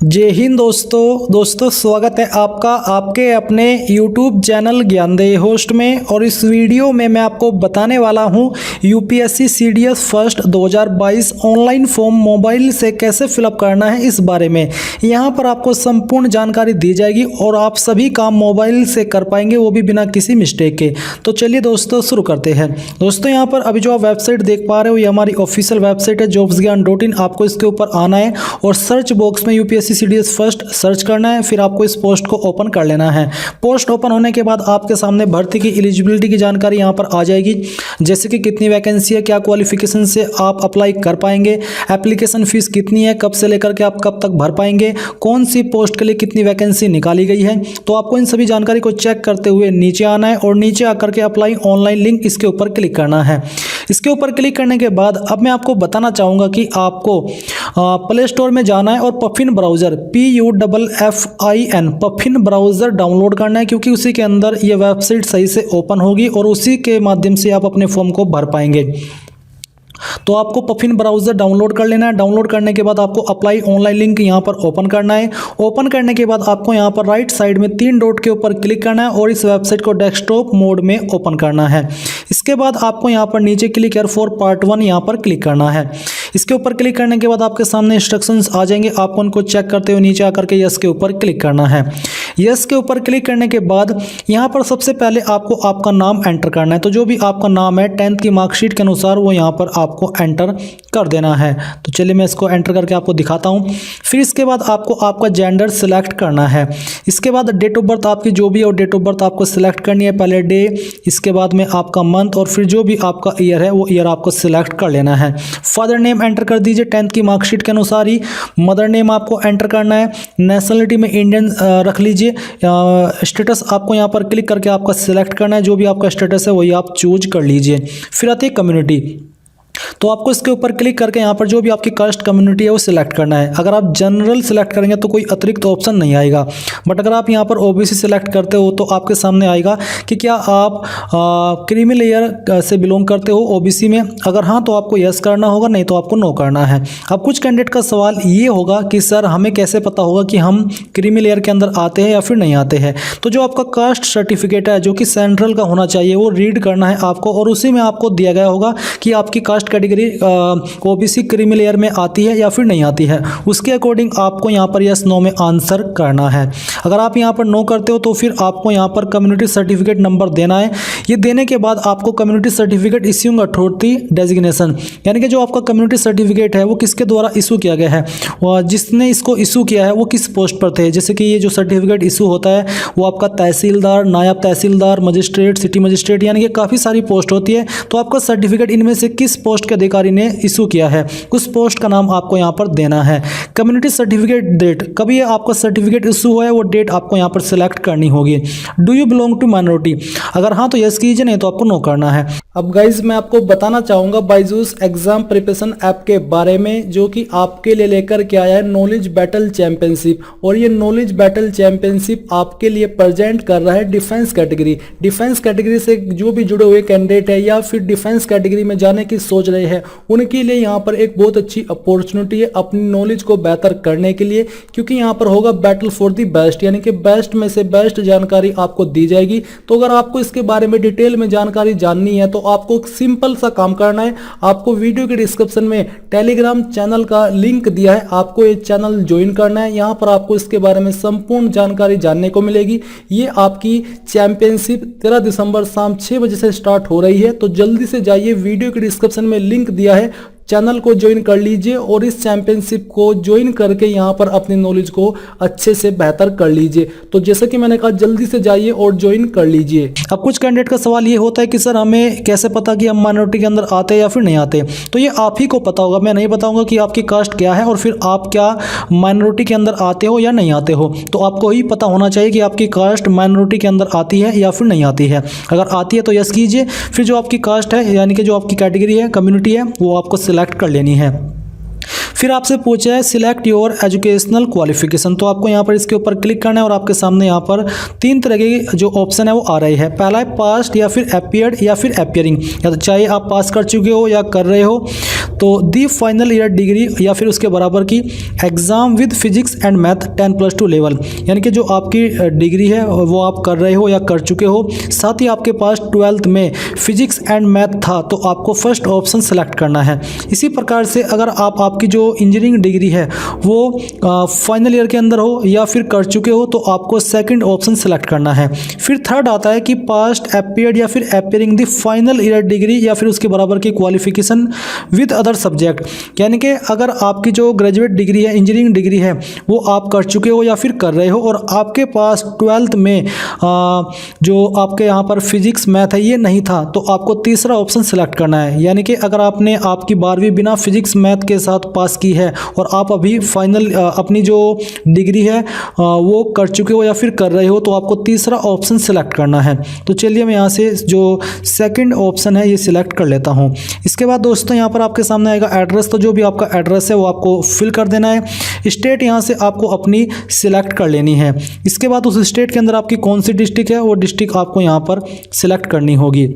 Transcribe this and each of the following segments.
जय हिंद दोस्तों स्वागत है आपका आपके अपने YouTube चैनल ज्ञानदेही होस्ट में। और इस वीडियो में मैं आपको बताने वाला हूं UPSC CDS first 2022 online form mobile से कैसे फिलअप करना है इस बारे में। यहां पर आपको संपूर्ण जानकारी दी जाएगी और आप सभी काम मोबाइल से कर पाएंगे, वो भी बिना किसी मिस्टेक के। तो चलिए दोस्तों शुरू करते हैं। दोस्तों यहाँ पर अभी जो आप वेबसाइट देख पा रहे हो ये हमारी ऑफिशियल वेबसाइट है jobsgyan.in। आपको इसके ऊपर आना है और सर्च बॉक्स में यूपीएससी सीडीएस फर्स्ट सर्च करना है। फिर आपको इस पोस्ट को ओपन कर लेना है। पोस्ट ओपन होने के बाद आपके सामने भर्ती की एलिजिबिलिटी की जानकारी यहाँ पर आ जाएगी, जैसे कि कितनी वैकेंसी है, क्या क्वालिफिकेशन से आप अप्लाई कर पाएंगे, एप्लीकेशन फीस कितनी है, कब से लेकर के आप कब तक भर पाएंगे, कौन सी पोस्ट के लिए कितनी वैकेंसी निकाली गई है। तो आपको इन सभी जानकारी को चेक करते हुए नीचे आना है और नीचे आकर के अप्लाई ऑनलाइन लिंक इसके ऊपर क्लिक करना है। इसके ऊपर क्लिक करने के बाद अब मैं आपको बताना चाहूँगा कि आपको प्ले स्टोर में जाना है और puffin browser PUFFIN puffin browser download करना है, क्योंकि उसी के अंदर ये वेबसाइट सही से ओपन होगी और उसी के माध्यम से आप अपने फॉर्म को भर पाएंगे। तो आपको पफिन ब्राउज़र डाउनलोड कर लेना है। डाउनलोड करने के बाद आपको अप्लाई ऑनलाइन लिंक यहाँ पर ओपन करना है। ओपन करने के बाद आपको यहाँ पर राइट साइड में 3 डॉट के ऊपर क्लिक करना है और इस वेबसाइट को डेस्कटॉप मोड में ओपन करना है। इसके बाद आपको यहाँ पर नीचे क्लिक हियर फॉर पार्ट 1 यहाँ पर क्लिक करना है। इसके ऊपर क्लिक करने के बाद आपके सामने इंस्ट्रक्शंस आ जाएंगे। आपको उनको चेक करते हुए नीचे आकर के यस के ऊपर क्लिक करना है। यस के ऊपर क्लिक करने के बाद यहाँ पर सबसे पहले आपको आपका नाम एंटर करना है। तो जो भी आपका नाम है 10th की मार्कशीट के अनुसार वो यहाँ पर आपको एंटर कर देना है। तो चलिए मैं इसको एंटर करके आपको दिखाता हूँ। फिर इसके बाद आपको आपका जेंडर सिलेक्ट करना है। इसके बाद डेट ऑफ बर्थ आपकी जो भी है और डेट ऑफ बर्थ आपको सिलेक्ट करनी है, पहले डे, इसके बाद में आपका मंथ और फिर जो भी आपका ईयर है वो ईयर आपको सिलेक्ट कर लेना है। फादर नेम एंटर कर दीजिए 10th की मार्कशीट के अनुसार ही। मदर नेम आपको एंटर करना है। नेशनलिटी में इंडियन रख लीजिए। स्टेटस आपको यहाँ पर क्लिक करके आपका सिलेक्ट करना है, जो भी आपका स्टेटस है वही आप चूज कर लीजिए। फिर आती है कम्युनिटी। तो आपको इसके ऊपर क्लिक करके यहाँ पर जो भी आपकी कास्ट कम्युनिटी है वो सिलेक्ट करना है। अगर आप जनरल सिलेक्ट करेंगे तो कोई अतिरिक्त ऑप्शन नहीं आएगा, बट अगर आप यहाँ पर ओबीसी सिलेक्ट करते हो तो आपके सामने आएगा कि क्या आप क्रीमी लेयर से बिलोंग करते हो ओबीसी में। अगर हाँ तो आपको यस करना होगा, नहीं तो आपको नो करना है। अब कुछ कैंडिडेट का सवाल ये होगा कि सर हमें कैसे पता होगा कि हम क्रीमी लेयर के अंदर आते हैं या फिर नहीं आते हैं। तो जो आपका कास्ट सर्टिफिकेट है जो कि सेंट्रल का होना चाहिए वो रीड करना है आपको, और उसी में आपको दिया गया होगा कि आपकी caste category OBC creamy layer में आती है या फिर नहीं आती है। उसके अकॉर्डिंग आपको यहाँ पर यस नो में आंसर करना है। अगर आप यहाँ पर नो करते हो तो फिर आपको यहाँ पर कम्युनिटी सर्टिफिकेट नंबर देना है। ये देने के बाद आपको community certificate issuing authority designation, यानी कि जो आपका कम्युनिटी सर्टिफिकेट है वो किसके द्वारा इशू किया गया है, जिसने इसको इशू किया है वो किस पोस्ट पर थे। जैसे कि ये जो सर्टिफिकेट इशू होता है वो आपका तहसीलदार, नायब तहसीलदार, मजिस्ट्रेट, सिटी मजिस्ट्रेट, यानी कि काफ़ी सारी पोस्ट होती है। तो आपका सर्टिफिकेट इनमें से किस पोस्ट के अधिकारी ने इशू किया है उस पोस्ट का नाम आपको यहाँ पर देना है। कम्युनिटी सर्टिफिकेट डेट, कभी आपका सर्टिफिकेट इशू हुआ है वो डेट आपको यहाँ पर सिलेक्ट करनी होगी। Do you belong to minority, अगर हाँ तो यस कीजिए, नहीं तो आपको नो करना है। अब गाइज मैं आपको बताना चाहूँगा बायजूस एग्जाम प्रिपरेशन ऐप के बारे में, जो कि आपके लिए लेकर के आया है नॉलेज बैटल चैंपियनशिप। और ये नॉलेज बैटल चैंपियनशिप आपके लिए प्रेजेंट कर रहा है डिफेंस कैटेगरी। डिफेंस कैटेगरी से जो भी जुड़े हुए कैंडिडेट है या फिर डिफेंस कैटेगरी में जाने की सोच रहे हैं उनके लिए यहाँ पर एक बहुत अच्छी अपॉर्चुनिटी है अपनी नॉलेज को बेहतर करने के लिए, क्योंकि यहाँ पर होगा बैटल फॉर द बेस्ट, यानी कि बेस्ट में से बेस्ट जानकारी आपको दी जाएगी। तो अगर आपको इसके बारे में डिटेल में जानकारी जाननी है तो आपको सिंपल सा काम करना है। आपको वीडियो के डिस्क्रिप्शन में टेलीग्राम चैनल का लिंक दिया है, आपको ये चैनल ज्वाइन करना है। यहाँ पर आपको इसके बारे में संपूर्ण जानकारी जानने को मिलेगी। ये आपकी चैंपियनशिप 13 दिसंबर शाम 6 बजे से स्टार्ट हो रही है। तो जल्दी से जाइए, वीडियो के डिस्क्रिप्शन में लिंक दिया है, चैनल को ज्वाइन कर लीजिए और इस चैंपियनशिप को ज्वाइन करके यहाँ पर अपनी नॉलेज को अच्छे से बेहतर कर लीजिए। तो जैसे कि मैंने कहा जल्दी से जाइए और ज्वाइन कर लीजिए। अब कुछ कैंडिडेट का सवाल ये होता है कि सर हमें कैसे पता कि हम माइनॉरिटी के अंदर आते हैं या फिर नहीं आते। तो ये आप ही को पता होगा, मैं नहीं बताऊंगा कि आपकी कास्ट क्या है और फिर आप क्या माइनॉरिटी के अंदर आते हो या नहीं आते हो। तो आपको ही पता होना चाहिए कि आपकी कास्ट माइनॉरिटी के अंदर आती है या फिर नहीं आती है। अगर आती है तो यस कीजिए, फिर जो आपकी कास्ट है यानी कि जो आपकी कैटेगरी है, कम्युनिटी है, वो आपको सिलेक्ट कर लेनी है। फिर आपसे पूछा है सिलेक्ट योर एजुकेशनल क्वालिफिकेशन। तो आपको यहाँ पर इसके ऊपर क्लिक करना है और आपके सामने यहाँ पर 3 तरह के जो ऑप्शन है वो आ रही है। पहला है पास्ट या फिर अपीयर्ड या फिर अपीयरिंग, या तो चाहे आप पास कर चुके हो या कर रहे हो। तो दी फाइनल ईयर डिग्री या फिर उसके बराबर की exam with physics and math 10+2 level, यानी कि जो आपकी डिग्री है वो आप कर रहे हो या कर चुके हो, साथ ही आपके पास 12th में फिजिक्स एंड मैथ था तो आपको फर्स्ट ऑप्शन सेलेक्ट करना है। इसी प्रकार से अगर आपकी जो इंजीनियरिंग डिग्री है वो फाइनल ईयर के अंदर हो या फिर कर चुके हो तो आपको सेकंड ऑप्शन सेलेक्ट करना है। फिर थर्ड आता है कि पास्ट अपीयर्ड या फिर appearing the final year degree या फिर उसके बराबर की क्वालिफिकेशन विद अदर सब्जेक्ट, यानी कि अगर आपकी जो ग्रेजुएट डिग्री है, इंजीनियरिंग डिग्री है वो आप कर चुके हो या फिर कर रहे हो और आपके पास 12th में जो आपके यहाँ पर फिजिक्स मैथ है ये नहीं था तो आपको तीसरा ऑप्शन सेलेक्ट करना है। यानी कि अगर आपने आपकी 12वीं बिना फिजिक्स मैथ के साथ पास की है और आप अभी फाइनल अपनी जो डिग्री है वो कर चुके हो या फिर कर रहे हो तो आपको तीसरा ऑप्शन सेलेक्ट करना है। तो चलिए मैं यहाँ से जो सेकंड ऑप्शन है ये सिलेक्ट कर लेता हूँ। इसके बाद दोस्तों यहाँ पर आपके सामने आएगा एड्रेस, तो जो भी आपका एड्रेस है वो आपको फिल कर देना है। स्टेट यहाँ से आपको अपनी सिलेक्ट कर लेनी है। इसके बाद उस स्टेट के अंदर आपकी कौन सी डिस्ट्रिक्ट है वो डिस्ट्रिक्ट आपको यहाँ पर सिलेक्ट करनी होगी।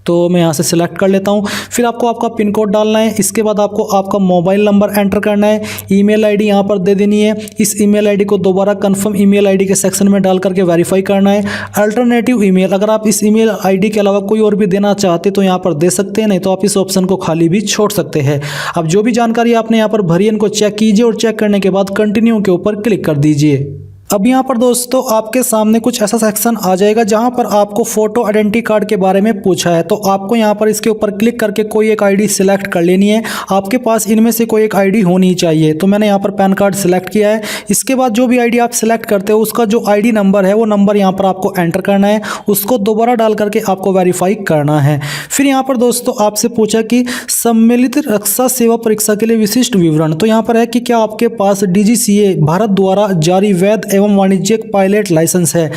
तो मैं यहाँ से सिलेक्ट कर लेता हूँ। फिर आपको आपका पिन कोड डालना है। इसके बाद आपको आपका मोबाइल नंबर एंटर करना है। ईमेल आईडी यहाँ पर दे देनी है। इस ईमेल आईडी को दोबारा कंफर्म ईमेल आईडी के सेक्शन में डाल करके वेरीफाई करना है। अल्टरनेटिव ईमेल, अगर आप इस ईमेल आईडी के अलावा कोई और भी देना चाहते तो यहाँ पर दे सकते हैं, नहीं तो आप इस ऑप्शन को खाली भी छोड़ सकते हैं। अब जो भी जानकारी आपने यहाँ पर भरी है इनको चेक कीजिए और चेक करने के बाद कंटिन्यू के ऊपर क्लिक कर दीजिए। अब यहाँ पर दोस्तों आपके सामने कुछ ऐसा सेक्शन आ जाएगा जहाँ पर आपको फोटो आइडेंटिटी कार्ड के बारे में पूछा है। तो आपको यहाँ पर इसके ऊपर क्लिक करके कोई एक आईडी सिलेक्ट कर लेनी है। आपके पास इनमें से कोई एक आईडी होनी चाहिए। तो मैंने यहाँ पर पैन कार्ड सिलेक्ट किया है। इसके बाद जो भी आईडी आप सिलेक्ट करते हो उसका जो आईडी नंबर है वो नंबर यहाँ पर आपको एंटर करना है। उसको दोबारा डाल करके आपको वेरीफाई करना है। फिर यहाँ पर दोस्तों आपसे पूछा कि सम्मिलित रक्षा सेवा परीक्षा के लिए विशिष्ट विवरण। तो यहाँ पर है कि क्या आपके पास DGCA भारत द्वारा जारी वैध एवं वाणिज्यिक पायलट लाइसेंस है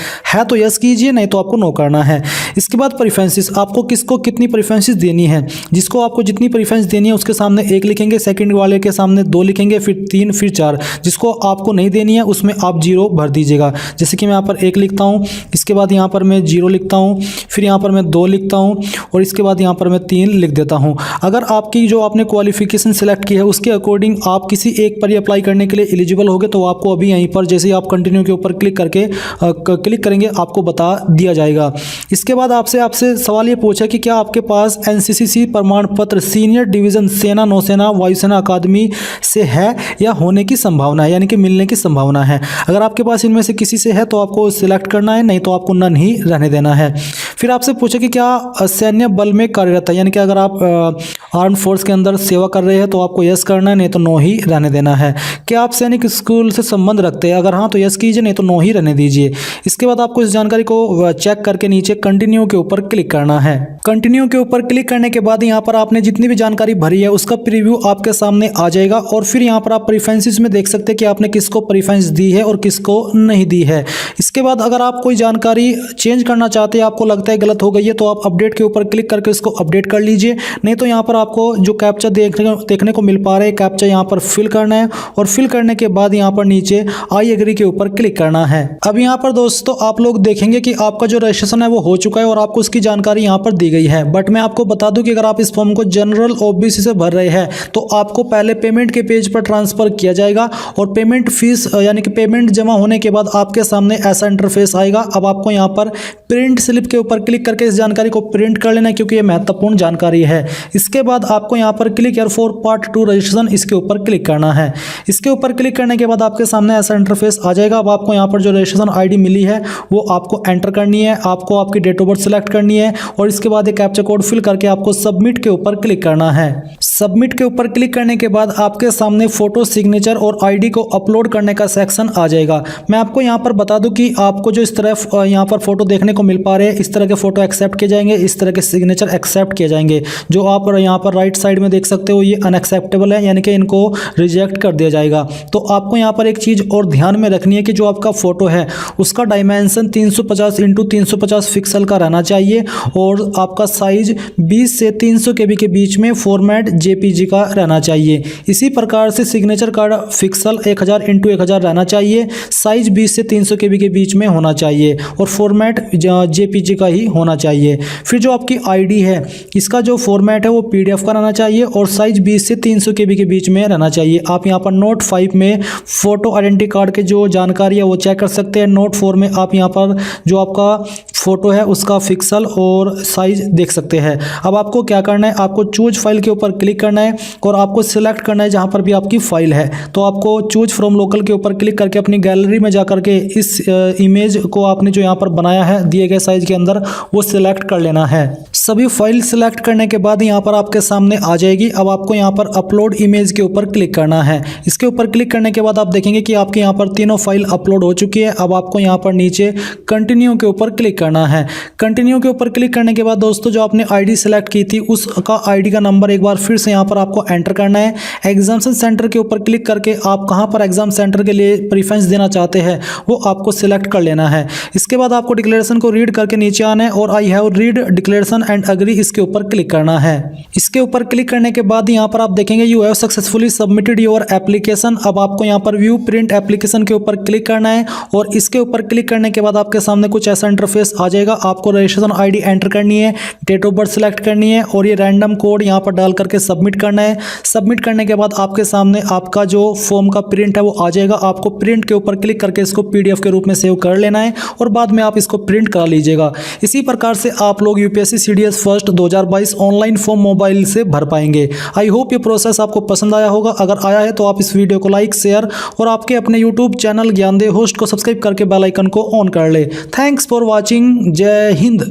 तो यस कीजिए, नहीं तो आपको नो करना है। इसके बाद प्रेफरेंसेस, आपको किसको कितनी प्रेफरेंसेस देनी है। जिसको आपको जितनी प्रेफरेंस देनी है उसके सामने 1 लिखेंगे, सेकंड वाले के सामने 2 लिखेंगे, फिर 3, फिर 4। जिसको आपको नहीं देनी है उसमें आप 0 भर दीजिएगा। जैसे कि मैं यहाँ पर 1 लिखता हूँ, इसके बाद यहाँ पर मैं 0 लिखता हूँ, फिर यहाँ पर मैं 2 लिखता हूँ और इसके बाद यहाँ पर मैं 3 लिख देता हूँ। अगर आपकी जो आपने क्वालिफिकेशन सिलेक्ट की है उसके अकॉर्डिंग आप किसी एक पर अप्लाई करने के लिए एलिजिबल होगे तो आपको अभी यहीं पर जैसे आप कंटिन्यू के ऊपर क्लिक करेंगे आपको बता दिया जाएगा। इसके बाद आपसे सवाल ये पूछा कि क्या आपके पास NCCC प्रमाण पत्र सीनियर डिवीजन सेना, नौसेना, वायुसेना अकादमी से है या होने की संभावना है, यानी कि मिलने की संभावना है। अगर आपके पास इनमें से किसी से है तो आपको सिलेक्ट करना है, नहीं तो आपको नन ही रहने देना है। फिर आपसे पूछा कि क्या सैन्य बल में कार्यरत है, यानी कि अगर आप आर्म फोर्स के अंदर सेवा कर रहे हैं तो आपको यस करना है, नहीं तो नो ही रहने देना है। क्या आप सैनिक स्कूल से संबंध रखते हैं, अगर हाँ तो यस कीजिए, नहीं तो नो ही रहने दीजिए। इसके बाद आपको इस जानकारी को चेक करके नीचे कंटिन्यू के ऊपर क्लिक करना है। कंटिन्यू के ऊपर क्लिक करने के बाद यहाँ पर आपने जितनी भी जानकारी भरी है उसका प्रीव्यू आपके सामने आ जाएगा और फिर यहाँ पर आप प्रेफरेंसेस में देख सकते हैं कि आपने किसको प्रेफरेंस दी है और किसको नहीं दी है। इसके बाद अगर आप कोई जानकारी चेंज करना चाहते हैं, आपको लगता है गलत हो गई है, तो आप अपडेट के ऊपर क्लिक करके इसको अपडेट कर लीजिए। नहीं तो यहाँ पर आपको जो कैप्चा देखने को मिल पा रहा है, कैप्चा यहाँ पर फिल करना है और फिल करने के बाद यहाँ पर नीचे आई एग्री के ऊपर क्लिक करना है। अब यहाँ पर दोस्तों आप लोग देखेंगे कि आपका जो रजिस्ट्रेशन है वो हो चुका है और आपको उसकी जानकारी यहाँ पर दी गई है। बट मैं आपको बता दूं कि अगर आप इस फॉर्म को जनरल OBC से भर रहे हैं तो आपको पहले पेमेंट के पेज पर ट्रांसफर किया जाएगा और पेमेंट फीस यानी कि पेमेंट जमा होने के बाद आपके सामने ऐसा इंटरफेस आएगा। अब आपको यहाँ पर प्रिंट स्लिप के ऊपर क्लिक करके इस जानकारी को प्रिंट कर लेना है क्योंकि ये महत्वपूर्ण जानकारी है। इसके बाद आपको यहाँ पर click here for part 2 registration, इसके ऊपर क्लिक करना है। इसके ऊपर क्लिक करने के बाद आपके सामने ऐसा इंटरफेस आ जाएगा। अब आपको यहाँ पर जो रजिस्ट्रेशन ID मिली है वो आपको एंटर करनी है, आपको आपकी डेट ऑफ बर्थ सेलेक्ट करनी है और इसके बाद एक कैप्चा कोड फिल करके आपको सबमिट के ऊपर क्लिक करना है। सबमिट के ऊपर क्लिक करने के बाद आपके सामने फोटो, सिग्नेचर और ID को अपलोड करने का सेक्शन आ जाएगा। मैं आपको यहाँ पर बता दूं कि आपको जो इस तरह यहाँ पर फोटो देखने को मिल पा रहे हैं, इस तरह के फोटो एक्सेप्ट किए जाएंगे, इस तरह के सिग्नेचर एक्सेप्ट किए जाएंगे। जो आप यहाँ पर राइट साइड में देख सकते हो ये अनएक्सेप्टेबल है, यानी कि इनको रिजेक्ट कर दिया जाएगा। तो आपको यहाँ पर एक चीज़ और ध्यान में रखनी है कि जो आपका फोटो है उसका डायमेंशन 350 × 350 पिक्सल का रहना चाहिए और आपका साइज 20 से 300 KB के बीच में फॉर्मेट जेपीजी का रहना चाहिए। इसी प्रकार से सिग्नेचर कार्ड पिक्सल 1000 × 1000 रहना चाहिए। साइज 20 से 300 KB के बीच में होना चाहिए और फॉर्मेट जेपीजी का ही होना चाहिए। फिर जो आपकी आईडी है इसका जो फॉर्मेट है वो पीडीएफ का रहना चाहिए और साइज 20 से 300 KB के बीच में रहना चाहिए। आप यहाँ पर नोट 5 में फोटो आइडेंटिटी कार्ड के जो जानकारी है वो चेक कर सकते हैं। नोट 4 में आप यहाँ पर जो आपका फोटो है उसका पिक्सल और साइज देख सकते हैं। अब आपको क्या करना है, आपको चूज फाइल के ऊपर क्लिक करना है और आपको सिलेक्ट करना है जहाँ पर भी आपकी फाइल है। तो आपको चूज फ्रॉम लोकल के ऊपर क्लिक करके अपनी गैलरी में जा करके इस इमेज को आपने जो यहाँ पर बनाया है दिए गए साइज के अंदर वो सिलेक्ट कर लेना है। सभी फाइल सिलेक्ट करने के बाद यहाँ पर आपके सामने आ जाएगी। अब आपको यहाँ पर अपलोड इमेज के ऊपर क्लिक करना है। इसके ऊपर क्लिक करने के बाद आप देखेंगे कि आपके यहाँ पर तीनों फाइल अपलोड हो चुकी है। अब आपको यहाँ पर नीचे कंटिन्यू के ऊपर क्लिक करना है। कंटिन्यू के ऊपर क्लिक करने के बाद दोस्तों जो आपने आईडी सेलेक्ट की थी उसका आईडी का नंबर एक बार फिर से यहाँ पर आपको एंटर करना है। एग्जामिनेशन सेंटर के ऊपर क्लिक करके आप कहाँ पर एग्जाम सेंटर के लिए प्रीफरेंस देना चाहते हैं वो आपको सिलेक्ट कर लेना है। इसके बाद आपको डिक्लेरेशन को रीड करके नीचे आना है और I have read declaration and agree इसके ऊपर क्लिक करना है। इसके ऊपर क्लिक करने के बाद यहाँ पर आप देखेंगे you have successfully submitted your application. अब आपको यहाँ पर व्यू प्रिंट एप्लीकेशन के ऊपर क्लिक करना है और इसके ऊपर क्लिक करने के बाद आपके सामने कुछ ऐसा इंटरफेस आ जाएगा। आपको रजिस्ट्रेशन आईडी एंटर करनी है, डेट ऑफ बर्थ सेलेक्ट करनी है और ये रैंडम कोड यहाँ पर डाल करके सबमिट करना है। सबमिट करने के बाद आपके सामने आपका जो फॉर्म का प्रिंट है वो आ जाएगा। आपको प्रिंट के ऊपर क्लिक करके इसको पीडीएफ के रूप में सेव कर लेना है और बाद में आप इसको प्रिंट करा लीजिएगा। इसी प्रकार से आप लोग UPSC CDS first 2022 online form mobile से भर पाएंगे। आई होप ये प्रोसेस आपको पसंद आया होगा। अगर आया है तो आप इस वीडियो को लाइक, शेयर और आपके अपने यूट्यूब चैनल ज्ञानदेव होस्ट को सब्सक्राइब करके बेल आइकन को ऑन कर ले। Thanks for watching. जय हिंद।